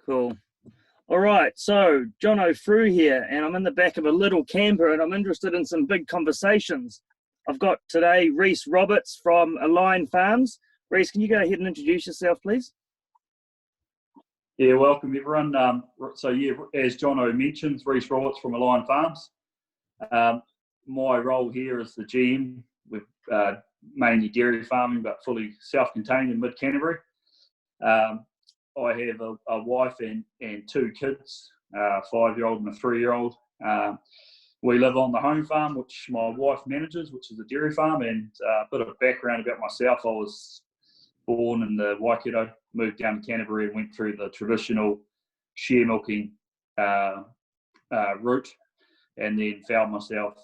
Cool. All right, so Jono Frew here, and I'm in the back of a little camper, and I'm interested in some big conversations. I've got today Rhys Roberts from Align Farms. Rhys, can you go ahead and introduce yourself, please? Yeah, welcome everyone. So yeah, as Jono mentioned, Rhys Roberts from Align Farms. My role here is the GM with mainly dairy farming, but fully self-contained in mid-Canterbury. I have a wife and two kids, a 5-year-old and a 3-year-old. We live on the home farm, which my wife manages, which is a dairy farm. And a bit of background about myself: I was born in the Waikato, moved down to Canterbury and went through the traditional share milking route, and then found myself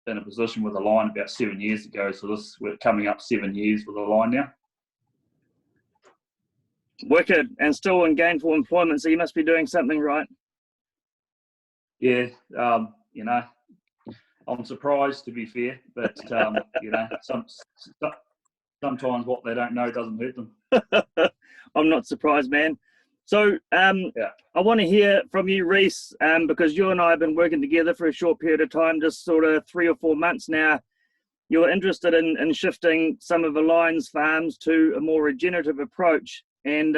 in a position with Align about 7 years ago. So we're coming up 7 years with Align now. Wicked, and still in gainful employment, so you must be doing something right. Yeah, I'm surprised, to be fair, but sometimes what they don't know doesn't hurt them. I'm not surprised, man. So I want to hear from you, Rhys, because you and I have been working together for a short period of time, just sort of 3 or 4 months now. You're interested in shifting some of Align's farms to a more regenerative approach, and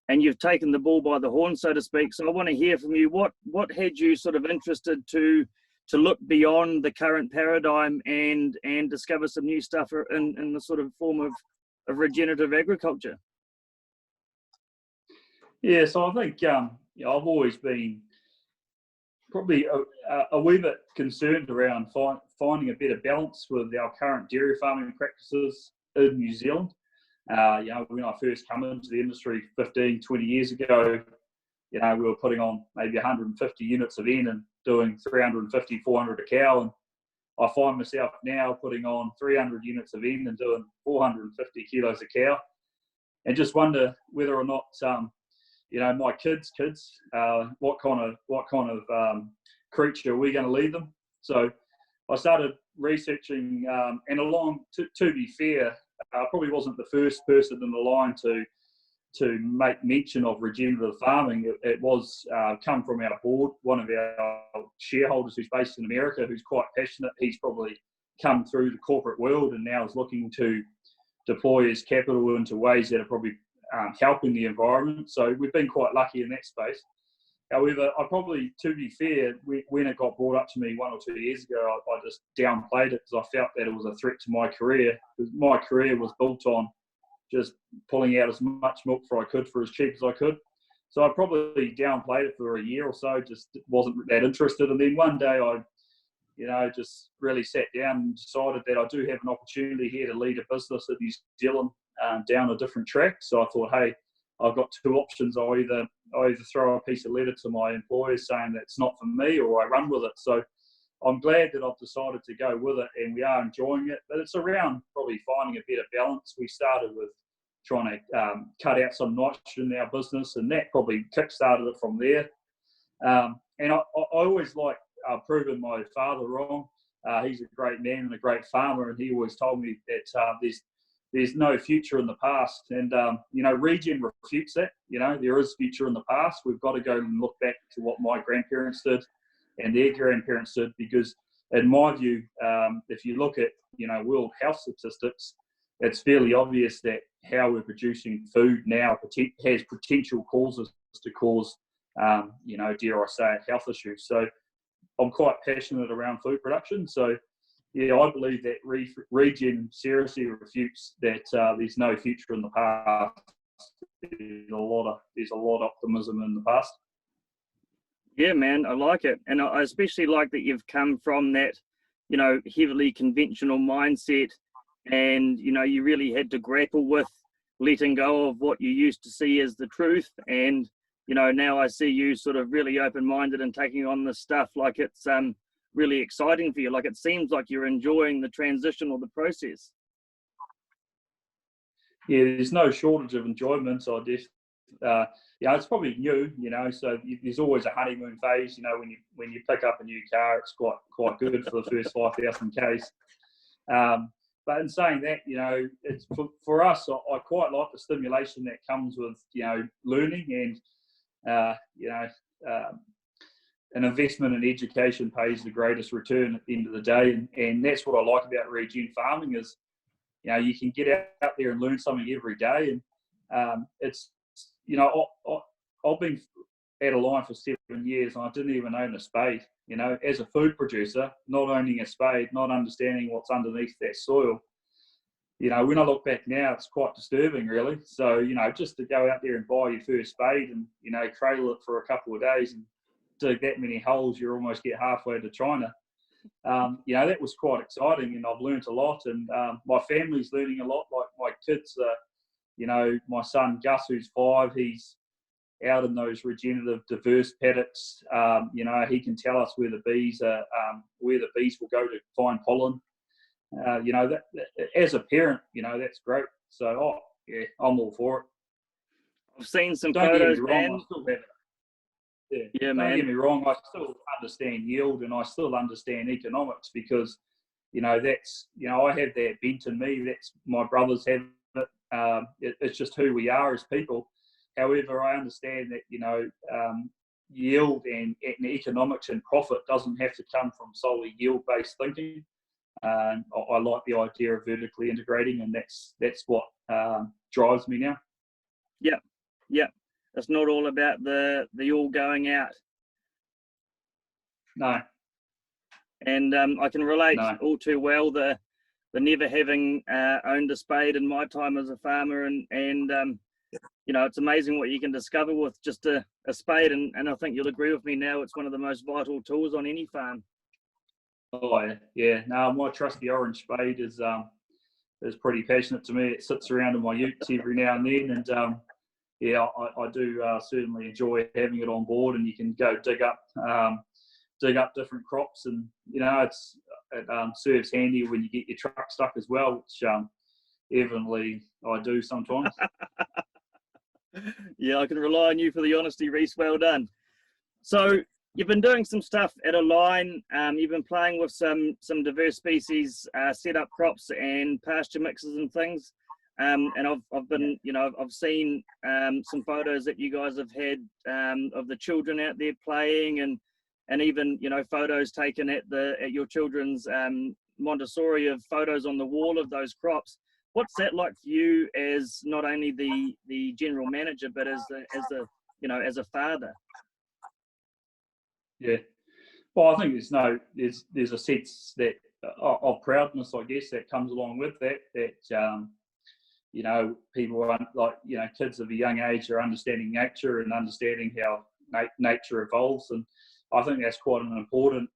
you've taken the bull by the horn, so to speak. So I want to hear from you. What had you sort of interested to look beyond the current paradigm and discover some new stuff in the sort of form of regenerative agriculture? Yeah, so I think I've always been probably a wee bit concerned around finding a better balance with our current dairy farming practices in New Zealand. When I first come into the industry 15, 20 years ago, we were putting on maybe 150 units of N and doing 350, 400 a cow. And I find myself now putting on 300 units of N and doing 450 kilos a cow, and just wonder whether or not, my kids, what kind of creature are we going to leave them? So I started researching, and along, to be fair, I probably wasn't the first person in the line to make mention of regenerative farming. It was come from our board, one of our shareholders who's based in America, who's quite passionate. He's probably come through the corporate world and now is looking to deploy his capital into ways that are probably helping the environment. So we've been quite lucky in that space. However, I probably, to be fair, when it got brought up to me 1 or 2 years ago, I just downplayed it because I felt that it was a threat to my career. Because my career was built on just pulling out as much milk I could for as cheap as I could. So I probably downplayed it for a year or so, just wasn't that interested. And then one day I just really sat down and decided that I do have an opportunity here to lead a business in New Zealand down a different track. So I thought, hey, I've got 2 options. I either throw a piece of letter to my employers saying that it's not for me, or I run with it. So I'm glad that I've decided to go with it, and we are enjoying it. But it's around probably finding a better balance. We started with trying to cut out some nitrogen in our business, and that probably kick-started it from there. And I always like proving my father wrong. He's a great man and a great farmer, and he always told me that there's no future in the past. And, Regen refutes that. There is future in the past. We've got to go and look back to what my grandparents did and their grandparents did, because in my view, if you look at, world health statistics, it's fairly obvious that how we're producing food now has potential causes to cause, dare I say it, health issues. So I'm quite passionate around food production. So yeah, I believe that Regen seriously refutes that there's no future in the past. There's a lot of optimism in the past. Yeah, man, I like it. And I especially like that you've come from that, heavily conventional mindset, and, you really had to grapple with letting go of what you used to see as the truth. And, now I see you sort of really open-minded and taking on this stuff like it's really exciting for you. Like, it seems like you're enjoying the transition or the process. Yeah, there's no shortage of enjoyment. So it's probably new, so there's always a honeymoon phase. When you pick up a new car, it's quite good for the first 5,000 Ks. But in saying that, you know, it's for us, I quite like the stimulation that comes with, you know, learning and, you know, an investment in education pays the greatest return at the end of the day. And that's what I like about regen farming is, you know, you can get out there and learn something every day. And it's, you know, I've been at a line for 7 years and I didn't even own a spade. You know, as a food producer, not owning a spade, not understanding what's underneath that soil, you know, when I look back now, it's quite disturbing, really. So, you know, just to go out there and buy your first spade and, you know, cradle it for a couple of days and dig that many holes, you almost get halfway to China. You know, that was quite exciting, and I've learned a lot. And my family's learning a lot. Like my kids, you know, my son Gus, who's 5, he's out in those regenerative, diverse paddocks. You know, he can tell us where the bees are, where the bees will go to find pollen. You know, that as a parent, you know, that's great. So, yeah, I'm all for it. I've seen some Don't photos, get me wrong, man. I still have it. Yeah, Yeah, man. don't get me wrong, I still understand yield and I still understand economics because, you know, that's, you know, I have that bent in me. That's my brothers have it. It's just who we are as people. However, I understand that, you know, yield and economics and profit doesn't have to come from solely yield-based thinking. I like the idea of vertically integrating, and that's what drives me now. Yeah. It's not all about the all going out. No. And I can relate No. all too well the never having owned a spade in my time as a farmer, and you know, it's amazing what you can discover with just a spade, and I think you'll agree with me now, it's one of the most vital tools on any farm. Oh yeah. No, my trusty orange spade is pretty passionate to me. It sits around in my utes every now and then, and yeah, I do certainly enjoy having it on board, and you can go dig up different crops, and you know, it serves handy when you get your truck stuck as well, which evidently I do sometimes. Yeah, I can rely on you for the honesty, Rhys. Well done. So you've been doing some stuff at a line. You've been playing with some diverse species, set up crops and pasture mixes and things. And I've been, you know, I've seen some photos that you guys have had of the children out there playing, and even, you know, photos taken at your children's Montessori of photos on the wall of those crops. What's that like for you as not only the general manager, but as a you know, as a father? Yeah. Well, I think there's a sense that of proudness, I guess, that comes along with that. You know, people are like, you know, kids of a young age are understanding nature and understanding how nature evolves, and I think that's quite an important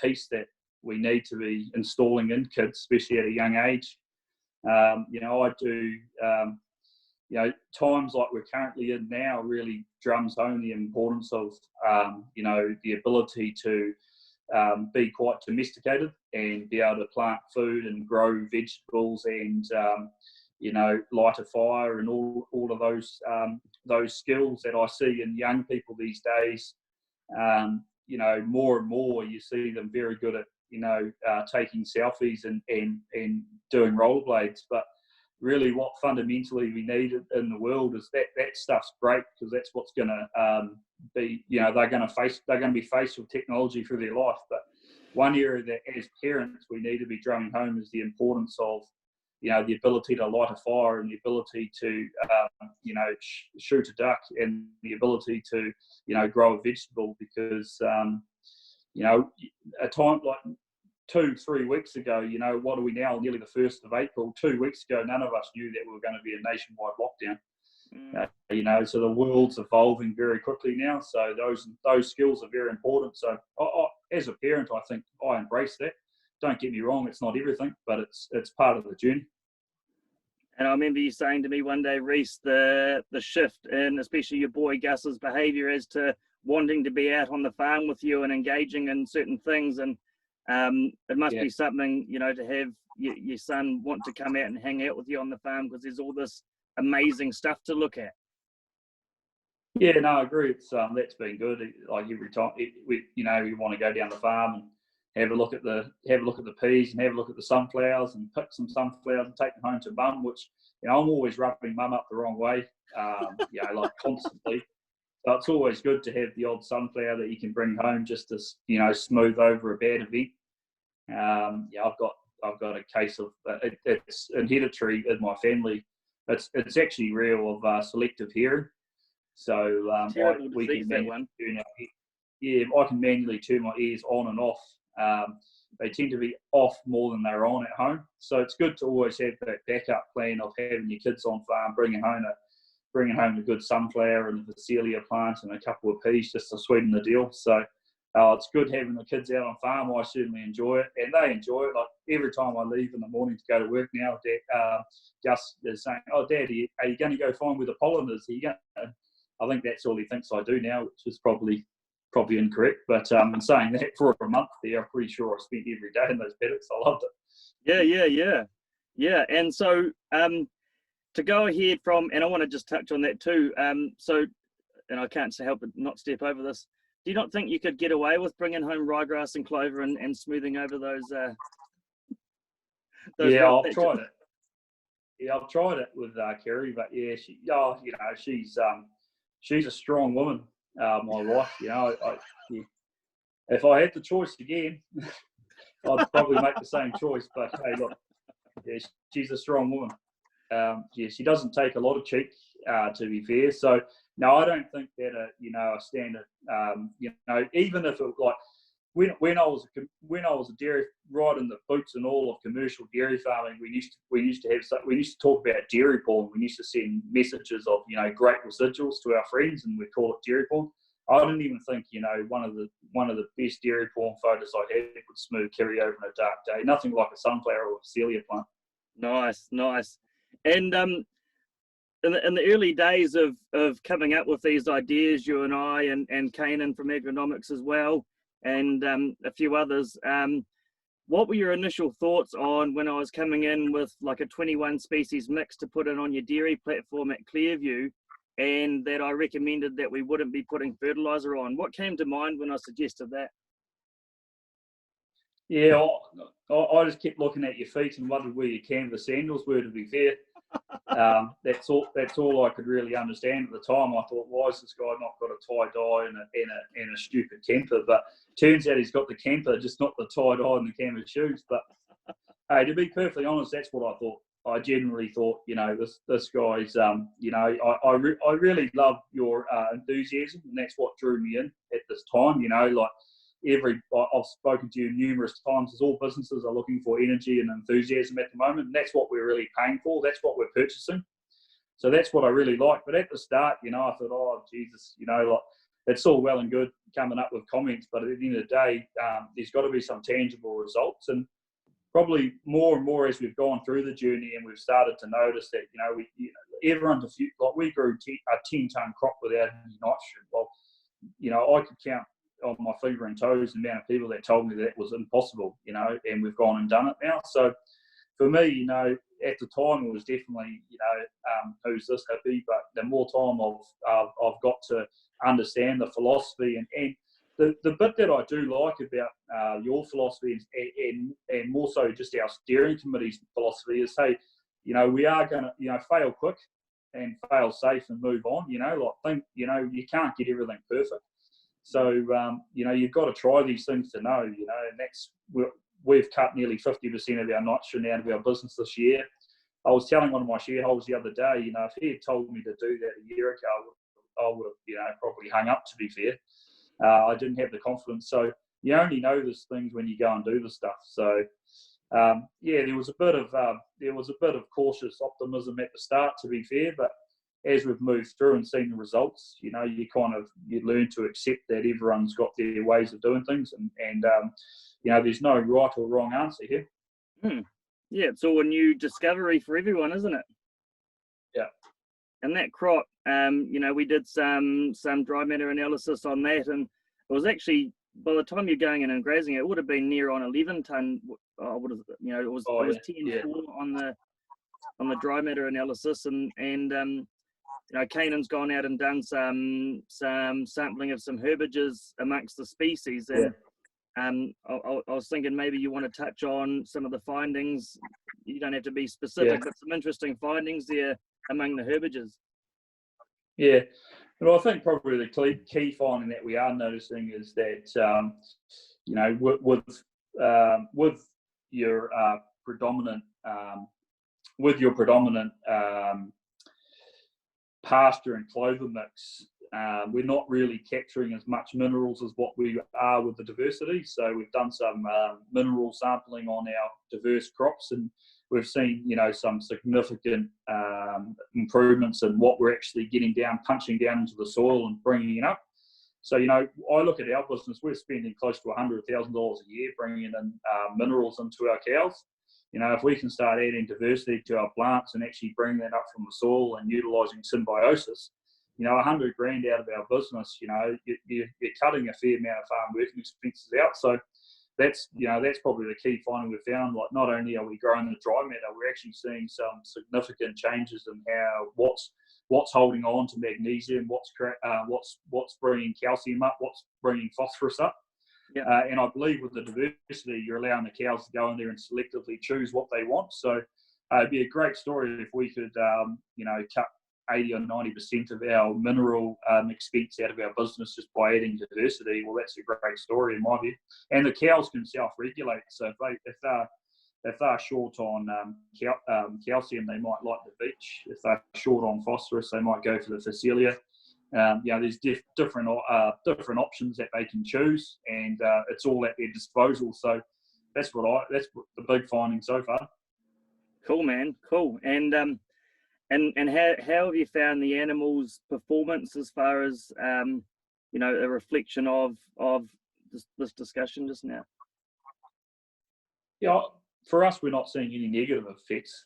piece that we need to be installing in kids, especially at a young age. You know, I do. You know, times like we're currently in now really drums home the importance of, you know, the ability to be quite domesticated and be able to plant food and grow vegetables and, you know, light a fire and all of those skills that I see in young people these days. You know, more and more you see them very good at, you know, taking selfies and doing rollerblades, but really what fundamentally we need in the world is that stuff's great, because that's what's going to be, you know, they're going to be faced with technology through their life. But one area that as parents we need to be drumming home is the importance of, you know, the ability to light a fire and the ability to, you know, shoot a duck and the ability to, you know, grow a vegetable, because, you know, a time like 2-3 weeks ago, you know, what are we now? Nearly the 1st of April. 2 weeks ago, none of us knew that we were going to be a nationwide lockdown. You know, so the world's evolving very quickly now. So those skills are very important. So as a parent, I think I embrace that. Don't get me wrong, it's not everything, but it's part of the journey. And I remember you saying to me one day, Rhys, the shift in especially your boy Gus's behaviour as to wanting to be out on the farm with you and engaging in certain things, and it must be something, you know, to have your son want to come out and hang out with you on the farm, because there's all this amazing stuff to look at. Yeah, no, I agree. It's that's been good. Like every time, you know, you want to go down the farm and have a look at the peas and have a look at the sunflowers and pick some sunflowers and take them home to mum, which, you know, I'm always rubbing mum up the wrong way, you know, like constantly. So it's always good to have the odd sunflower that you can bring home just to, you know, smooth over a bad event. Yeah, I've got a case of it's hereditary in my family. It's actually real of selective hearing. So I can manually turn my ears on and off. They tend to be off more than they're on at home. So it's good to always have that backup plan of having your kids on farm, bringing home a good sunflower and a Phacelia plant and a couple of peas just to sweeten the deal. So it's good having the kids out on farm. I certainly enjoy it, and they enjoy it. Like every time I leave in the morning to go to work now, Gus is saying, "Oh, Dad, are you going to go find where the pollen is? Are you going?" I think that's all he thinks I do now, which is probably incorrect. But in saying that, for a month there, I'm pretty sure I spent every day in those paddocks. I loved it. Yeah. And so to go ahead from, and I want to just touch on that too. So, and I can't help but not step over this. Do you not think you could get away with bringing home ryegrass and clover and smoothing over those? Yeah, I've tried it. Yeah, I've tried it with Kerry, but yeah, she's a strong woman. My wife, you know, if I had the choice again, I'd probably make the same choice. But hey, look, yeah, she's a strong woman. Yeah, she doesn't take a lot of cheek, to be fair. So no, I don't think that a standard, you know, even if it like when I was a dairy, right in the boots and all of commercial dairy farming, we used to talk about dairy porn. We used to send messages of, you know, great residuals to our friends, and we'd call it dairy porn. I didn't even think, you know, one of the best dairy porn photos I had would smooth carry over in a dark day. Nothing like a sunflower or a Phacelia plant. Nice. And in the early days of coming up with these ideas, you and I and Kanan from Agronomics as well, and a few others, what were your initial thoughts on when I was coming in with like a 21 species mix to put in on your dairy platform at Clearview, and that I recommended that we wouldn't be putting fertiliser on? What came to mind when I suggested that? Yeah, I just kept looking at your feet and wondered where your canvas sandals were, to be fair. That's all I could really understand at the time. I thought, why has this guy not got a tie-dye and a stupid camper? But turns out he's got the camper, just not the tie-dye and the canvas shoes. But hey, to be perfectly honest, that's what I thought. I genuinely thought, you know, this guy's, you know, I really love your enthusiasm, and that's what drew me in at this time. You know, like I've spoken to you numerous times, as all businesses are looking for energy and enthusiasm at the moment, and that's what we're really paying for. That's what we're purchasing. So that's what I really like. But at the start, you know, I thought, oh, Jesus, you know, like, it's all well and good coming up with comments, but at the end of the day, there's got to be some tangible results. And probably more and more as we've gone through the journey, and we've started to notice that, you know, everyone's like we grew a 10-ton crop without any nitrogen. Well, you know, I could count on my finger and toes the amount of people that told me that was impossible, you know, and we've gone and done it now. So for me, you know, at the time it was definitely, you know, who's this hippie? But the more time I've got to understand the philosophy and the bit that I do like about your philosophy and more so just our steering committee's philosophy is, hey, you know, we are going to, you know, fail quick and fail safe and move on. You know, like you know, you can't get everything perfect. So, you know, you've got to try these things to know, you know, and that's, we've cut nearly 50% of our nitrogen out of our business this year. I was telling one of my shareholders the other day, you know, if he had told me to do that a year ago, I would have, you know, probably hung up, to be fair. I didn't have the confidence. So you only know these things when you go and do the stuff. So, yeah, there was a bit of cautious optimism at the start, to be fair, but as we've moved through and seen the results, you know, you learn to accept that everyone's got their ways of doing things, and you know, there's no right or wrong answer here. Yeah, it's all a new discovery for everyone, isn't it? Yeah. And that crop, you know, we did some dry matter analysis on that, and it was actually, by the time you're going in and grazing it, would have been near on 11 ton. Would have, you know, it was 10.4 on the dry matter analysis, and you know, Kanan's gone out and done some sampling of some herbages amongst the species, and I was thinking maybe you want to touch on some of the findings. You don't have to be specific, but some interesting findings there among the herbages. Yeah, well, I think probably the key finding that we are noticing is that with your predominant pasture and clover mix, we're not really capturing as much minerals as what we are with the diversity. So we've done some mineral sampling on our diverse crops, and we've seen, some significant improvements in what we're actually punching down into the soil and bringing it up. So, I look at our business, we're spending close to $100,000 a year bringing in minerals into our cows. If we can start adding diversity to our plants and actually bring that up from the soil and utilising symbiosis, $100,000 out of our business, you're cutting a fair amount of farm working expenses out. So that's probably the key finding we've found. Like, not only are we growing the dry matter, we're actually seeing some significant changes in how what's holding on to magnesium, what's bringing calcium up, what's bringing phosphorus up. Yeah. And I believe with the diversity, you're allowing the cows to go in there and selectively choose what they want. So it'd be a great story if we could, cut 80 or 90% of our mineral expense out of our business just by adding diversity. Well, that's a great story in my view. And the cows can self-regulate. So if they're short on calcium, they might like the beech. If they're short on phosphorus, they might go for the Phacelia. There's different options that they can choose, and it's all at their disposal. So that's the big finding so far. Cool, man. Cool. And how have you found the animals' performance as far as a reflection of this discussion just now? Yeah, for us, we're not seeing any negative effects.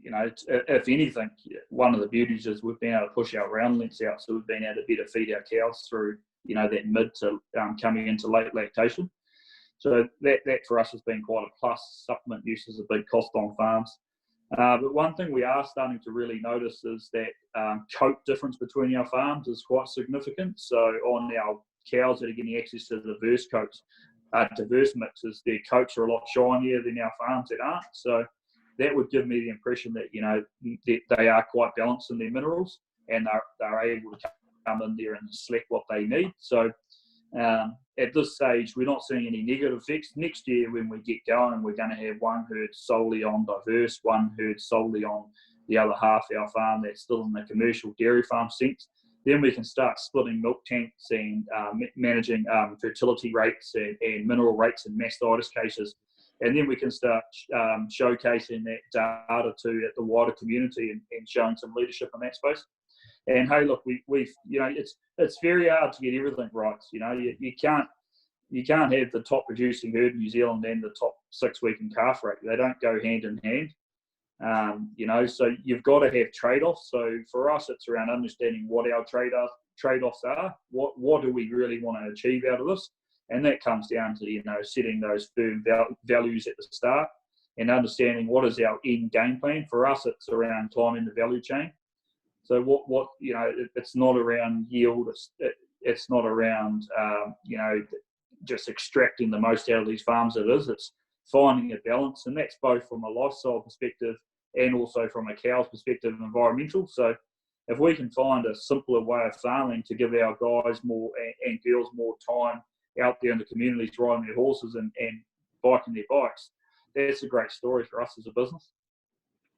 If anything, one of the beauties is we've been able to push our round lengths out, so we've been able to better feed our cows through, that mid to coming into late lactation. So that for us has been quite a plus. Supplement use is a big cost on farms. But one thing we are starting to really notice is that coat difference between our farms is quite significant. So on our cows that are getting access to the diverse coats, diverse mixes, their coats are a lot shinier than our farms that aren't. So that would give me the impression that, they are quite balanced in their minerals, and they're able to come in there and select what they need. So at this stage, we're not seeing any negative effects. Next year, when we get going, we're going to have one herd solely on diverse, one herd solely on the other half of our farm that's still in the commercial dairy farm sense. Then we can start splitting milk tanks and managing fertility rates and mineral rates in mastitis cases. And then we can start showcasing that data to the wider community and showing some leadership in that space. And hey, look, we've it's very hard to get everything right. You can't have the top producing herd in New Zealand and the top 6 week in calf rate. They don't go hand in hand. So you've got to have trade-offs. So for us, it's around understanding what our trade-offs are. What do we really want to achieve out of this? And that comes down to, setting those firm values at the start and understanding what is our end game plan. For us, it's around climbing the value chain. So it's not around yield. It's not around, just extracting the most out of these farms. It's finding a balance. And that's both from a lifestyle perspective and also from a cow's perspective, environmental. So if we can find a simpler way of farming to give our guys more and girls more time out there in the communities riding their horses and biking their bikes, that's a great story for us as a business.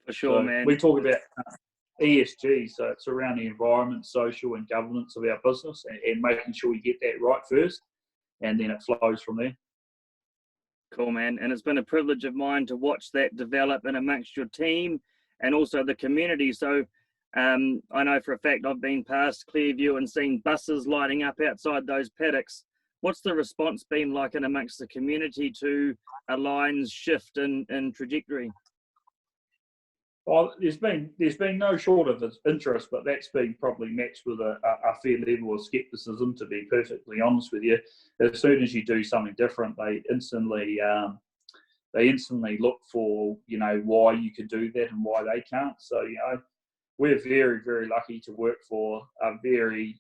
For sure, man. We talk about ESG, so it's around the environment, social and governance of our business and making sure we get that right first, and then it flows from there. Cool, man. And it's been a privilege of mine to watch that develop in amongst your team and also the community. So I know for a fact I've been past Clearview and seen buses lighting up outside those paddocks. What's the response been like in amongst the community to a line's shift in trajectory? Well, there's been no short of interest, but that's been probably matched with a fair level of scepticism, to be perfectly honest with you. As soon as you do something different, they instantly look for, why you could do that and why they can't. So, we're very, very lucky to work for a very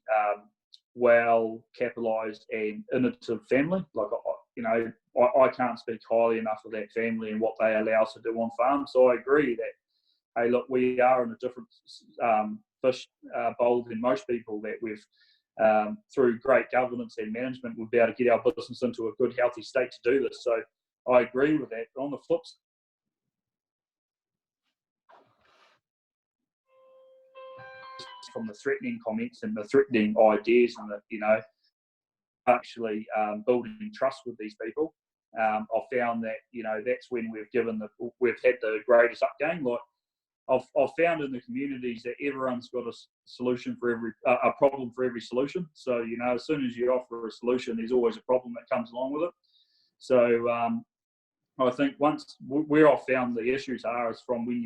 well capitalised and innovative family. Like, I can't speak highly enough of that family and what they allow us to do on farm. So I agree that, hey, look, we are in a different fish bowl than most people, that we've, through great governance and management, we'll be able to get our business into a good, healthy state to do this. So I agree with that. But on the flip side, from the threatening comments and the threatening ideas and the, actually building trust with these people, I've found that, that's when we've had the greatest upgain. Like I've found in the communities that everyone's got a solution for a problem for every solution. So, as soon as you offer a solution, there's always a problem that comes along with it. So I think where I've found the issues is from when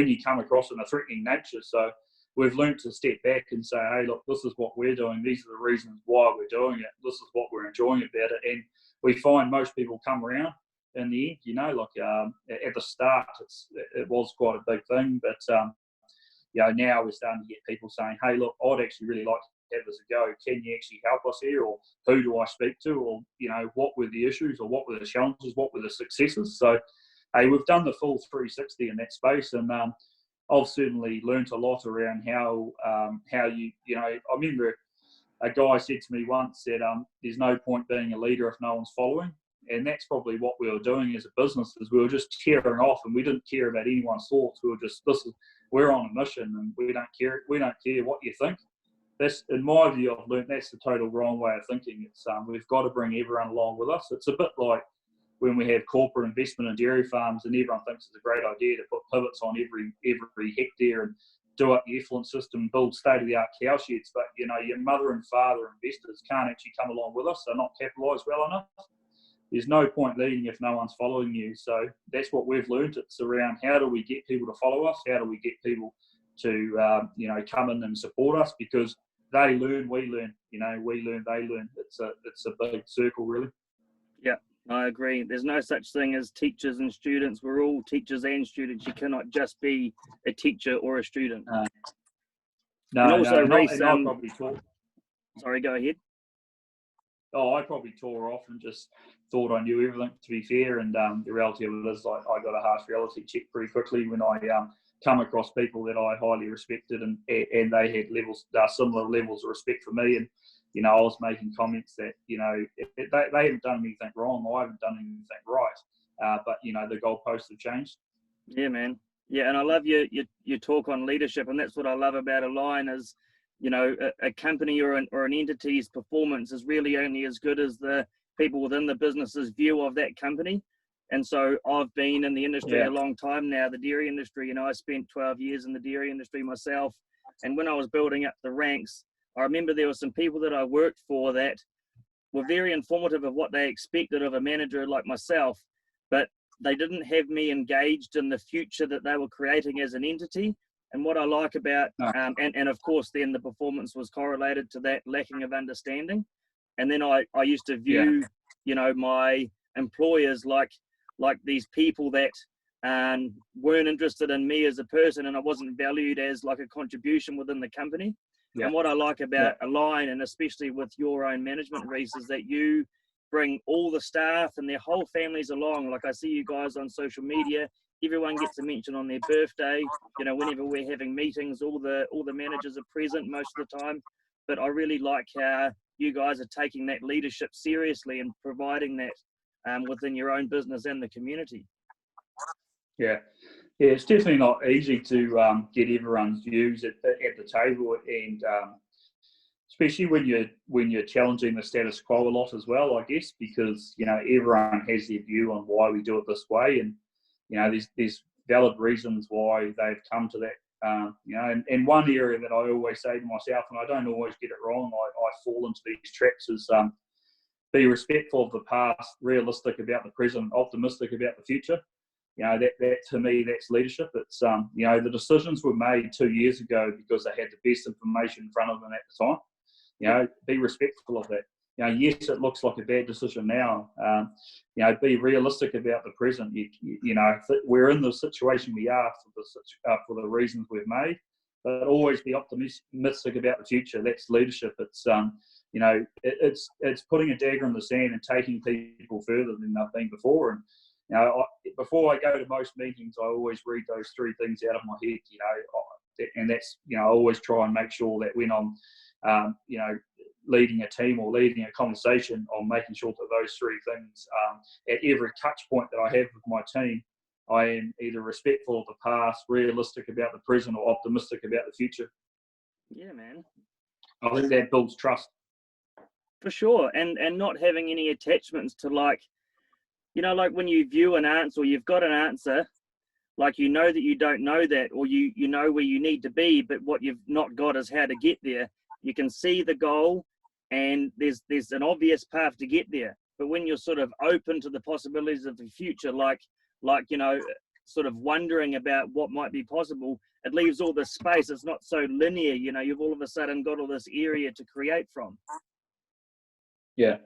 you come across in a threatening nature. So we've learned to step back and say, hey, look, this is what we're doing. These are the reasons why we're doing it. This is what we're enjoying about it. And we find most people come around in the end, at the start, it was quite a big thing. But, now we're starting to get people saying, hey, look, I'd actually really like to have this a go. Can you actually help us here? Or who do I speak to? Or, what were the issues, or what were the challenges? What were the successes? So, hey, we've done the full 360 in that space. And, I've certainly learnt a lot around how you, I remember a guy said to me once that there's no point being a leader if no one's following. And that's probably what we were doing as a business, is we were just tearing off, and we didn't care about anyone's thoughts. We were just, we're on a mission, and we don't care what you think. That's, in my view, I've learnt that's the total wrong way of thinking. It's we've got to bring everyone along with us. It's a bit like when we have corporate investment in dairy farms, and everyone thinks it's a great idea to put pivots on every hectare and do up the effluent system, build state-of-the-art cow sheds. But, your mother and father investors can't actually come along with us. They're not capitalised well enough. There's no point leading if no one's following you. So that's what we've learned. It's around how do we get people to follow us? How do we get people to, come in and support us? Because they learn, we learn, we learn, they learn. It's a big circle, really. Yeah, I agree. There's no such thing as teachers and students. We're all teachers and students. You cannot just be a teacher or a student. Rhys, I probably taught. Sorry, go ahead. I probably tore off and just thought I knew everything, to be fair. And the reality of it is, like, I got a harsh reality check pretty quickly when I come across people that I highly respected, and they had similar levels of respect for me. And I was making comments that they haven't done anything wrong. I haven't done anything right. But the goalposts have changed. Yeah, man. Yeah, and I love your talk on leadership, and that's what I love about Align is, a company or an entity's performance is really only as good as the people within the business's view of that company. And so I've been in the industry a long time now, the dairy industry. I spent 12 years in the dairy industry myself. And when I was building up the ranks, I remember there were some people that I worked for that were very informative of what they expected of a manager like myself, but they didn't have me engaged in the future that they were creating as an entity. And what I like about, and of course, then the performance was correlated to that lacking of understanding. And then I used to view, my employers like these people that weren't interested in me as a person, and I wasn't valued as like a contribution within the company. Yeah. And what I like about Align, and especially with your own management, Rhys, is that you bring all the staff and their whole families along. Like I see you guys on social media. Everyone gets a mention on their birthday. Whenever we're having meetings, all the managers are present most of the time. But I really like how you guys are taking that leadership seriously and providing that within your own business and the community. Yeah, it's definitely not easy to get everyone's views at the table, and especially when you're challenging the status quo a lot as well, I guess, because everyone has their view on why we do it this way, and there's valid reasons why they've come to that. And one area that I always say to myself, and I don't always get it wrong, I fall into these traps, is be respectful of the past, realistic about the present, optimistic about the future. That to me, that's leadership. It's the decisions were made 2 years ago because they had the best information in front of them at the time. Be respectful of that. Yes, it looks like a bad decision now. Be realistic about the present. We're in the situation we are for the reasons we've made, but always be optimistic about the future. That's leadership. It's it's putting a dagger in the sand and taking people further than they've been before. And before I go to most meetings, I always read those three things out of my head. And that's I always try and make sure that when I'm leading a team or leading a conversation, on making sure that those three things at every touch point that I have with my team, I am either respectful of the past, realistic about the present, or optimistic about the future. Yeah, man. I think that builds trust. For sure. And not having any attachments to, like when you view an answer, or you've got an answer, like that you don't know that, or you know where you need to be, but what you've not got is how to get there. You can see the goal, and there's an obvious path to get there. But when you're sort of open to the possibilities of the future, like sort of wondering about what might be possible, it leaves all this space. It's not so linear. You've all of a sudden got all this area to create from. Yeah.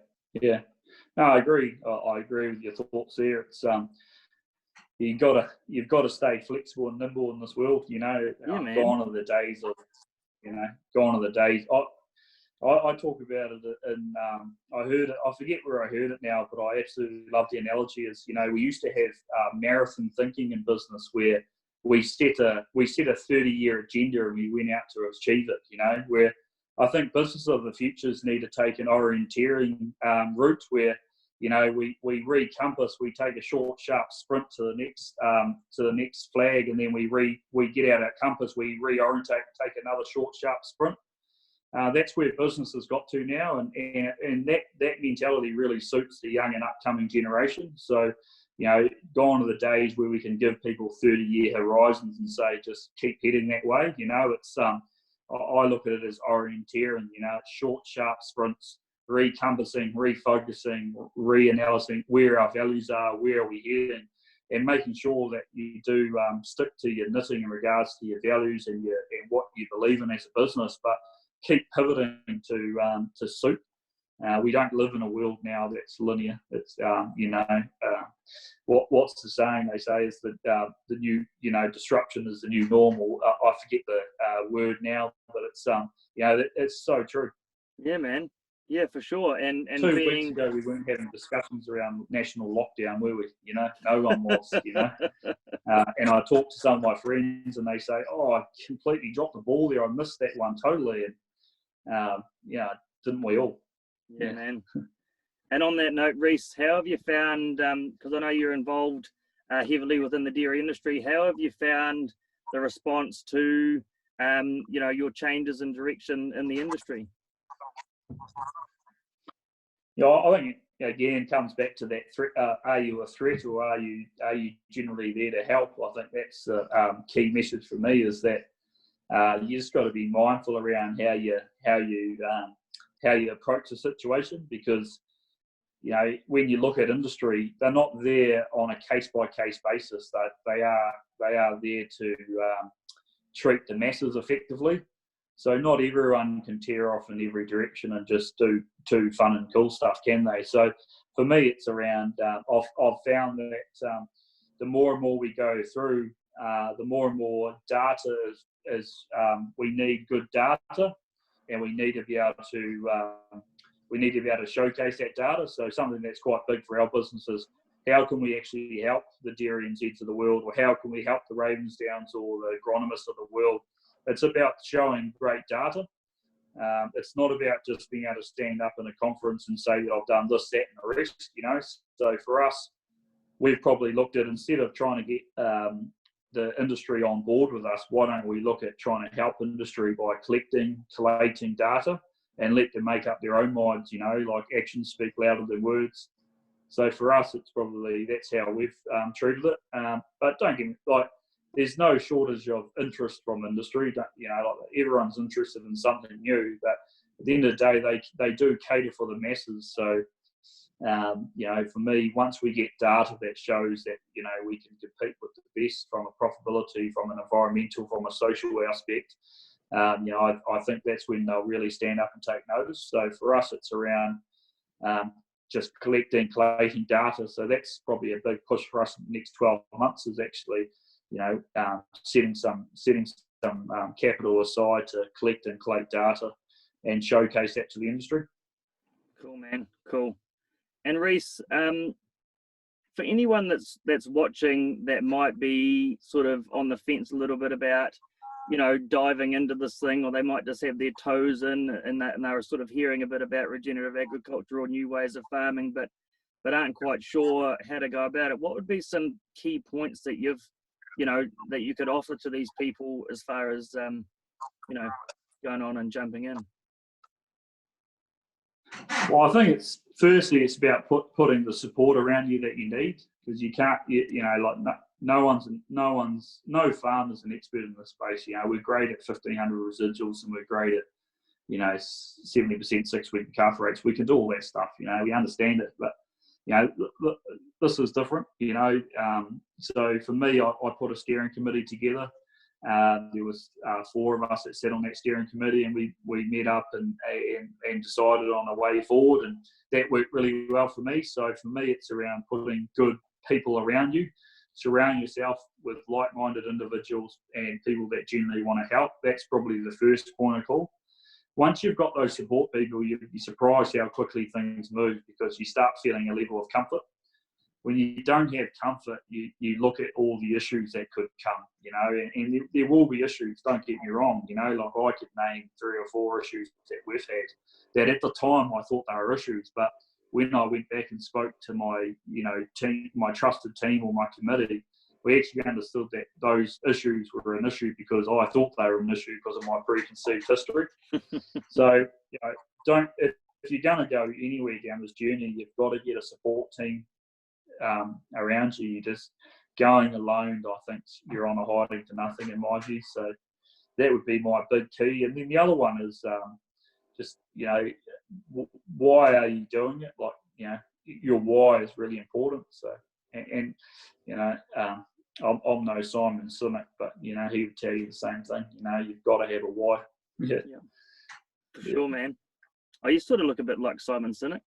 No, I agree. I agree with your thoughts there. It's you've got to stay flexible and nimble in this world. Man. Gone are the days of, gone are the days. I talk about it, and I heard it. I forget where I heard it now, but I absolutely love the analogy. Is we used to have marathon thinking in business, where we set a 30-year agenda and we went out to achieve it. Where I think business of the futures need to take an orienteering route, where we recompass, we take a short, sharp sprint to the next flag, and then we get out our compass, we reorientate, take another short, sharp sprint. That's where business has got to now, and that mentality really suits the young and upcoming generation. So, gone are the days where we can give people 30-year horizons and say, just keep heading that way. It's I look at it as orienteering. Short, sharp sprints, recompassing, refocusing, reanalyzing where our values are, where are we heading, and making sure that you do stick to your knitting in regards to your values and what you believe in as a business, but keep pivoting to suit. We don't live in a world now that's linear. It's what's the saying they say is that the new disruption is the new normal. I forget the word now, but it's it's so true. Yeah, man. Yeah, for sure. And 2 weeks ago we weren't having discussions around national lockdown, were we? No one was. And I talked to some of my friends, and they say, "Oh, I completely dropped the ball there. I missed that one totally." And didn't we all? Yeah, man. And on that note, Rhys, how have you found, because I know you're involved heavily within the dairy industry, how have you found the response to, your changes in direction in the industry? I think again comes back to that threat. Are you a threat, or are you generally there to help? I think that's the key message for me, is that you just got to be mindful around how you approach the situation, because when you look at industry, they're not there on a case-by-case basis. They are there to treat the masses effectively. So not everyone can tear off in every direction and just do fun and cool stuff, can they? So for me, it's around. I've found that the more and more we go through, the more and more data is we need good data, and we need to be able to showcase that data. So something that's quite big for our business is, how can we actually help the Dairy NZs of the world, or how can we help the Ravensdowns or the agronomists of the world? It's about showing great data. It's not about just being able to stand up in a conference and say that I've done this, that, and the rest. So for us, we've probably looked at, instead of trying to get the industry on board with us, why don't we look at trying to help industry by collating data and let them make up their own minds, like actions speak louder than words. So for us, it's probably, that's how we've treated it. But don't get me, there's no shortage of interest from industry. Everyone's interested in something new, but at the end of the day, they do cater for the masses. So, for me, once we get data that shows that, we can compete with the best from a profitability, from an environmental, from a social aspect, I think that's when they'll really stand up and take notice. So for us, it's around just collating data. So that's probably a big push for us in the next 12 months, is actually, setting some capital aside to collect and collate data, and showcase that to the industry. Cool, man. Cool. And Rhys, for anyone that's watching that might be sort of on the fence a little bit about, you know, diving into this thing, or they might just have their toes in and they're sort of hearing a bit about regenerative agriculture or new ways of farming, but aren't quite sure how to go about it, what would be some key points that that you could offer to these people as far as, you know, going on and jumping in? Well, I think it's about putting the support around you that you need, because you can't, like no farmer's an expert in this space. You know, we're great at 1,500 residuals, and we're great at, 70% 6-week calf rates. We can do all that stuff. You know, we understand it, but this is different. So for me, I put a steering committee together. There was 4 of us that sat on that steering committee, and we met up and decided on a way forward, and that worked really well for me. So for me, it's around putting good people around you, surround yourself with like-minded individuals and people that genuinely want to help. That's probably the first point of call. Once you've got those support people, you'd be surprised how quickly things move, because you start feeling a level of comfort. When you don't have comfort, you look at all the issues that could come, and there will be issues, don't get me wrong, like I could name 3 or 4 issues that we've had that at the time I thought they were issues, but when I went back and spoke to my, team, my trusted team or my committee, we actually understood that those issues were an issue because I thought they were an issue because of my preconceived history. So, if you're going to go anywhere down this journey, you've got to get a support team around you. You're just going alone, I think you're on a hiding to nothing in my view. So that would be my big key. And then the other one is just, why are you doing it? Like, your why is really important. So, I'm no Simon Sinek, but, he would tell you the same thing. You've got to have a why. Yeah. For sure, man. Oh, you sort of look a bit like Simon Sinek.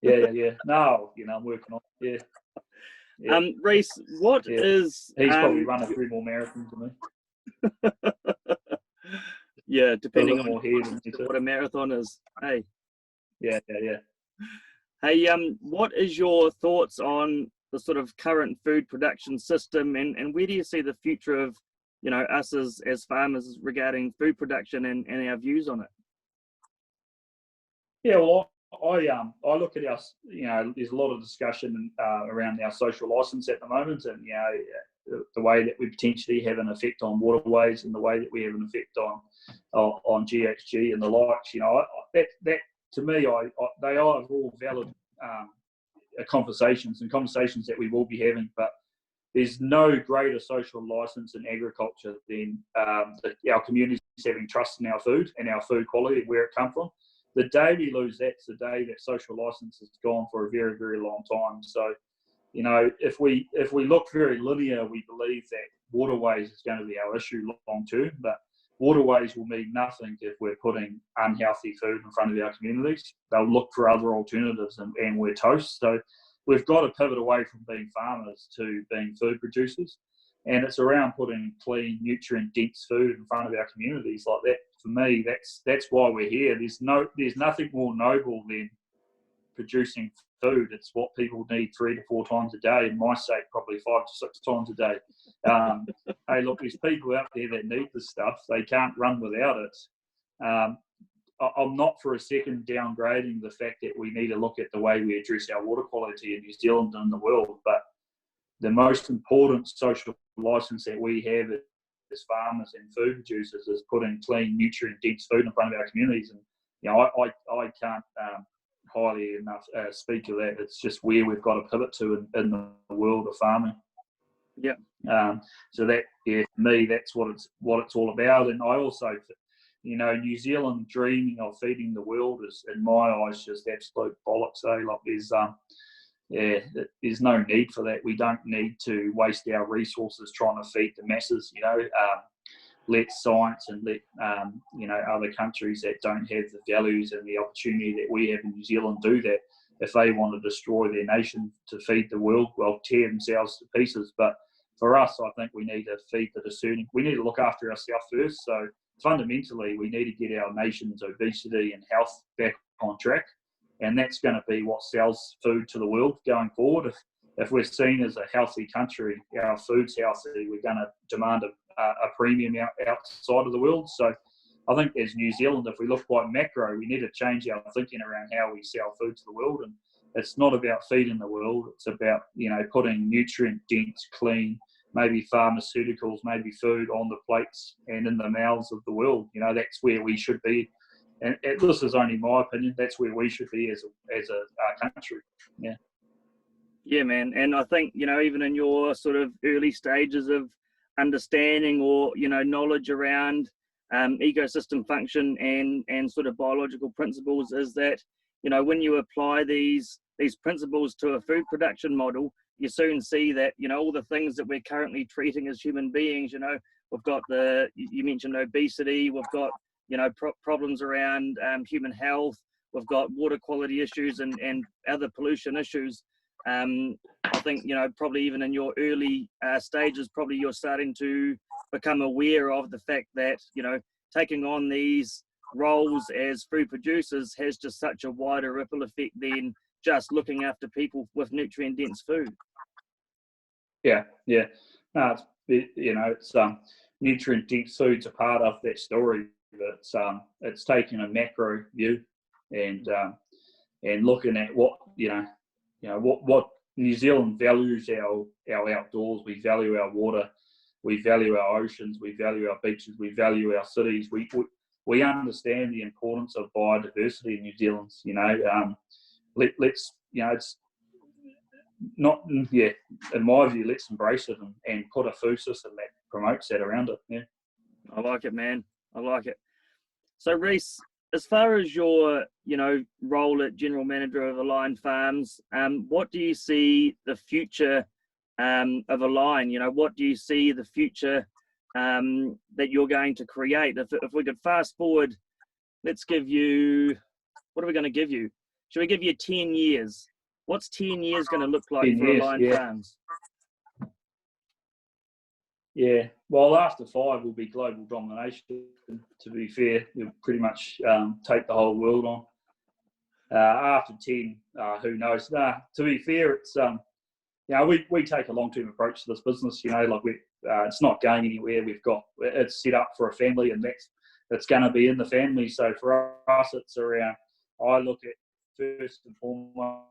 Yeah. No, I'm working on it. Yeah. Rhys, what is... He's probably run a few more marathons than me. Yeah, depending on what a marathon is. Hey. Yeah. Hey, what is your thoughts on the sort of current food production system, and where do you see the future of, us as farmers regarding food production and our views on it? Yeah, well, I look at our, there's a lot of discussion around our social license at the moment, and the way that we potentially have an effect on waterways and the way that we have an effect on GHG and the likes. That to me, they are all valid conversations that we will be having, but there's no greater social license in agriculture than our communities having trust in our food and our food quality, where it comes from. The day we lose that, it's the day that social license is gone for a very, very long time. So, if we look very linear, we believe that waterways is going to be our issue long term, but waterways will mean nothing if we're putting unhealthy food in front of our communities. They'll look for other alternatives, and we're toast. So we've got to pivot away from being farmers to being food producers. And it's around putting clean, nutrient-dense food in front of our communities like that. For me, that's why we're here. There's nothing more noble than producing food. It's what people need 3 to 4 times a day. In my sake, probably 5 to 6 times a day. Hey, look, there's people out there that need this stuff. They can't run without it. I'm not for a second downgrading the fact that we need to look at the way we address our water quality in New Zealand and the world, but the most important social license that we have as farmers and food producers is putting clean, nutrient-dense food in front of our communities. And I can't highly enough speak of that. It's just where we've got to pivot to in the world of farming. Yeah. So that, for me, that's what it's all about. And I also, New Zealand dreaming of feeding the world is, in my eyes, just absolute bollocks. Like there's no need for that. We don't need to waste our resources trying to feed the masses. Let science and let other countries that don't have the values and the opportunity that we have in New Zealand do that. If they want to destroy their nation to feed the world, well, tear themselves to pieces. But for us, I think we need to feed the discerning. We need to look after ourselves first. So fundamentally, we need to get our nation's obesity and health back on track, and that's going to be what sells food to the world going forward. If we're seen as a healthy country, our food's healthy, we're going to demand a premium outside of the world. So I think as New Zealand, if we look quite macro, we need to change our thinking around how we sell food to the world. And it's not about feeding the world. It's about, putting nutrient-dense, clean, maybe pharmaceuticals, maybe food on the plates and in the mouths of the world. That's where we should be. And this is only my opinion. That's where we should be as a country. Yeah. Yeah, man. And I think, even in your sort of early stages of understanding or, knowledge around ecosystem function and sort of biological principles, is that, when you apply these principles to a food production model, you soon see that, all the things that we're currently treating as human beings, we've got you mentioned obesity, we've got, problems around human health, we've got water quality issues and other pollution issues. I think, probably even in your early stages, probably you're starting to become aware of the fact that, taking on these roles as food producers has just such a wider ripple effect than just looking after people with nutrient-dense food. Yeah. No, it's nutrient-dense food's a part of that story, but it's taking a macro view and looking at what what New Zealand values our outdoors. We value our water, we value our oceans, we value our beaches, we value our cities. We understand the importance of biodiversity in New Zealand. Let's it's not in my view, let's embrace it and put a food system that promotes that around it. Yeah, I like it, man. I like it. So Rhys, as far as your, role at General Manager of Align Farms, what do you see the future of Align? What do you see the future that you're going to create? If we could fast forward, let's give you, what are we going to give you? Should we give you 10 years? What's 10 years going to look like for Align Farms? Yeah, well, after 5 will be global domination. To be fair, you'll pretty much take the whole world on. After 10, who knows? To be fair, it's we take a long-term approach to this business. It's not going anywhere. It's set up for a family, and it's going to be in the family. So for us, it's around. I look at first and foremost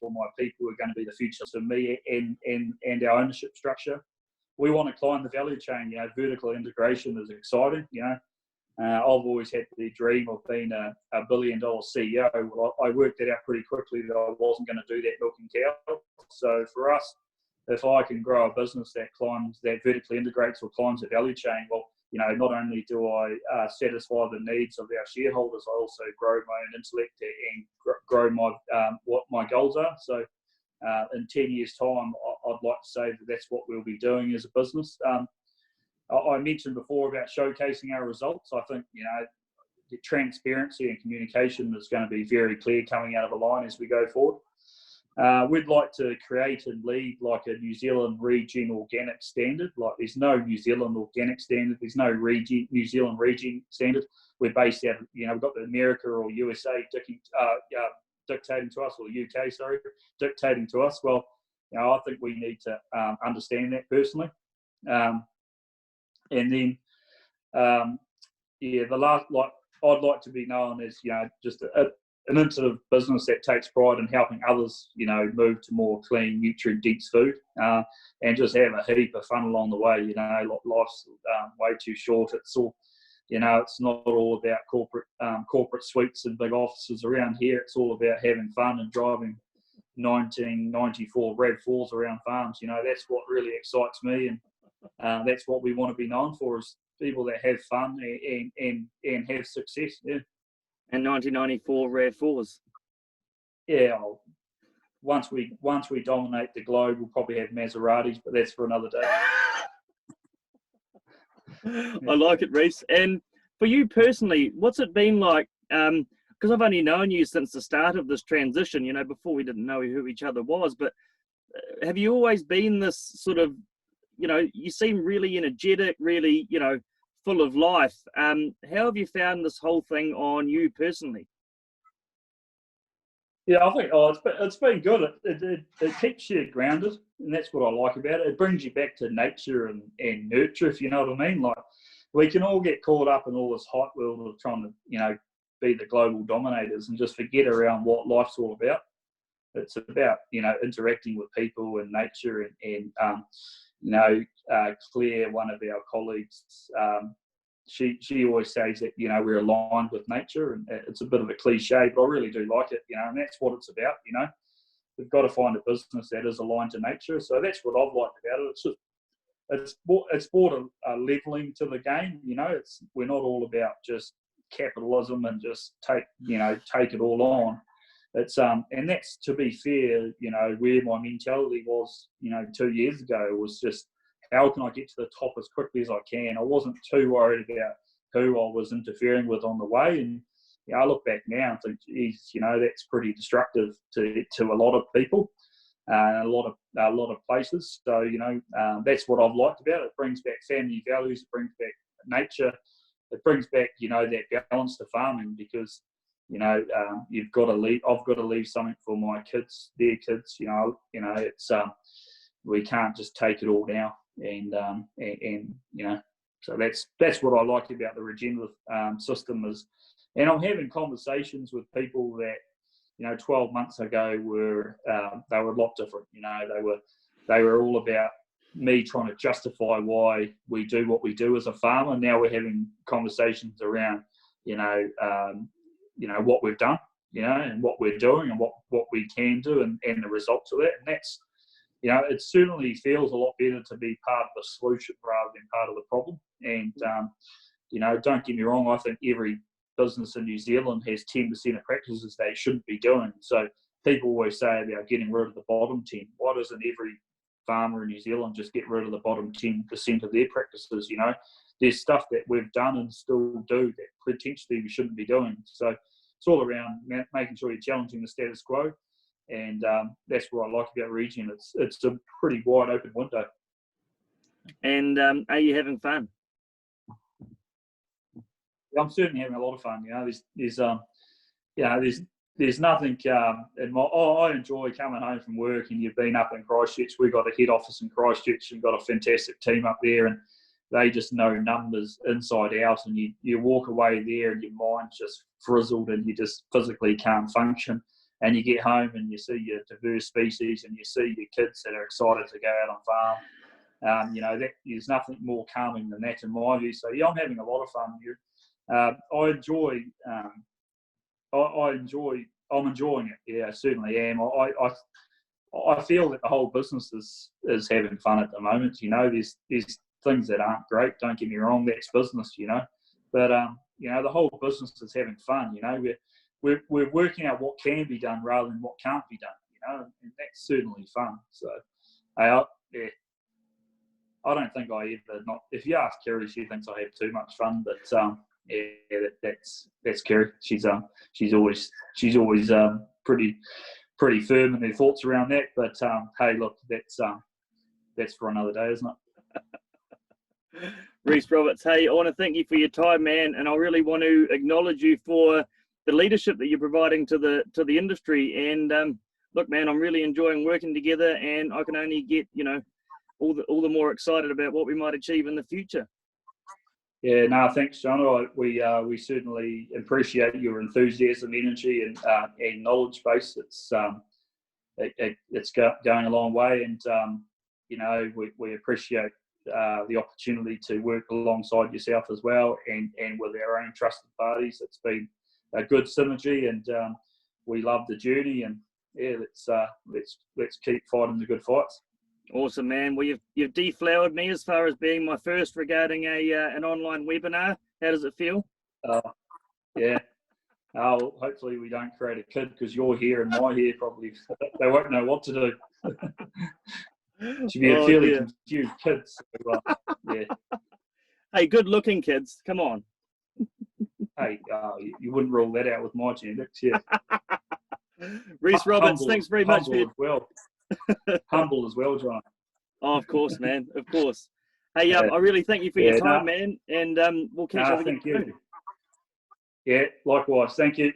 for my people who are going to be the future. So me and our ownership structure, we want to climb the value chain. Vertical integration is exciting. I've always had the dream of being a $1 billion CEO. Well, I worked it out pretty quickly that I wasn't going to do that milking cow. So for us, if I can grow a business that vertically integrates or climbs the value chain, well, not only do I satisfy the needs of our shareholders, I also grow my own intellect and grow what my goals are. So in 10 years' time, I'd like to say that that's what we'll be doing as a business. I mentioned before about showcasing our results. I think, the transparency and communication is going to be very clear coming out of Align as we go forward. We'd like to create and lead like a New Zealand regen organic standard. Like there's no New Zealand organic standard. There's no New Zealand regen standard. We're based out, we've got the America or USA dictating to us, or the UK, sorry, dictating to us. Well, I think we need to understand that personally. And then, the last, I'd like to be known as, just an innovative business that takes pride in helping others, move to more clean, nutrient-dense food, and just have a heap of fun along the way. Life's way too short. It's all, it's not all about corporate suites and big offices around here. It's all about having fun and driving 1994 RAV4s around farms. That's what really excites me, and that's what we want to be known for, is people that have fun and have success. Yeah. And 1994 RAV4s. Yeah. Once we dominate the globe, we'll probably have Maseratis, but that's for another day. I like it, Rhys. And for you personally, what's it been like? Because I've only known you since the start of this transition, before we didn't know who each other was, but have you always been this sort of, you seem really energetic, really, full of life. How have you found this whole thing on you personally? Yeah, I think it's been good. It keeps you grounded, and that's what I like about it. It brings you back to nature and nurture, if you know what I mean. Like, we can all get caught up in all this hype world of trying to, be the global dominators and just forget around what life's all about. It's about, interacting with people and nature and Claire, one of our colleagues, she always says that, we're aligned with nature, and it's a bit of a cliche, but I really do like it, and that's what it's about, We've got to find a business that is aligned to nature. So that's what I've liked about it. It's brought a leveling to the game, we're not all about just capitalism and just take it all on. It's and that's, to be fair, where my mentality was, 2 years ago, was just, how can I get to the top as quickly as I can? I wasn't too worried about who I was interfering with on the way. And I look back now and think, geez, that's pretty destructive to a lot of people, a lot of places. So that's what I've liked about it. It brings back family values. It brings back nature. It brings back that balance to farming, because you've got to leave. I've got to leave something for my kids, their kids. It's we can't just take it all now. And so that's what I like about the regenerative system is, and I'm having conversations with people that 12 months ago were they were a lot different. They were all about me trying to justify why we do what we do as a farmer. Now we're having conversations around what we've done, and what we're doing, and what we can do, and the results of that. And that's, it certainly feels a lot better to be part of the solution rather than part of the problem. And, don't get me wrong, I think every business in New Zealand has 10% of practices they shouldn't be doing. So people always say about getting rid of the bottom 10. Why doesn't every farmer in New Zealand just get rid of the bottom 10% of their practices? There's stuff that we've done and still do that potentially we shouldn't be doing. So it's all around making sure you're challenging the status quo. And that's what I like about Regen. It's a pretty wide open window. And are you having fun? I'm certainly having a lot of fun. There's nothing in my. I enjoy coming home from work, and you've been up in Christchurch. We've got a head office in Christchurch and got a fantastic team up there, and they just know numbers inside out. And you walk away there, and your mind's just frizzled, and you just physically can't function. And you get home and you see your diverse species, and you see your kids that are excited to go out on farm. There's nothing more calming than that in my view. So I'm having a lot of fun here. I'm enjoying it. Yeah, I certainly am. I feel that the whole business is having fun at the moment. There's things that aren't great. Don't get me wrong, that's business. But the whole business is having fun. We're working out what can be done rather than what can't be done, and that's certainly fun. So, I don't think I ever not. If you ask Kerry, she thinks I have too much fun, but that's Kerry. She's always pretty firm in her thoughts around that. But hey, look, that's for another day, isn't it? Rhys Roberts, hey, I want to thank you for your time, man, and I really want to acknowledge you for the leadership that you're providing to the industry. And look, man, I'm really enjoying working together, and I can only get all the more excited about what we might achieve in the future. Yeah, no, thanks, Jono. We certainly appreciate your enthusiasm, energy, and knowledge base. It's going a long way, and we appreciate the opportunity to work alongside yourself as well, and with our own trusted parties. It's been a good synergy, and we love the journey. And yeah, let's keep fighting the good fights. Awesome, man. Well, you've deflowered me as far as being my first regarding an online webinar. How does it feel? Yeah. Hopefully we don't create a kid, because your hair and my hair probably they won't know what to do. Should be a fairly confused kid. So, yeah. Hey, good-looking kids. Come on. Hey, you wouldn't rule that out with my genetics, yeah. Rhys Roberts, thanks very much. Humble as well, John. Oh, of course, man. Of course. Hey, Yeah. I really thank you for your Yeah, time, no. man. And we'll catch No, up again thank you. soon. Yeah, likewise. Thank you.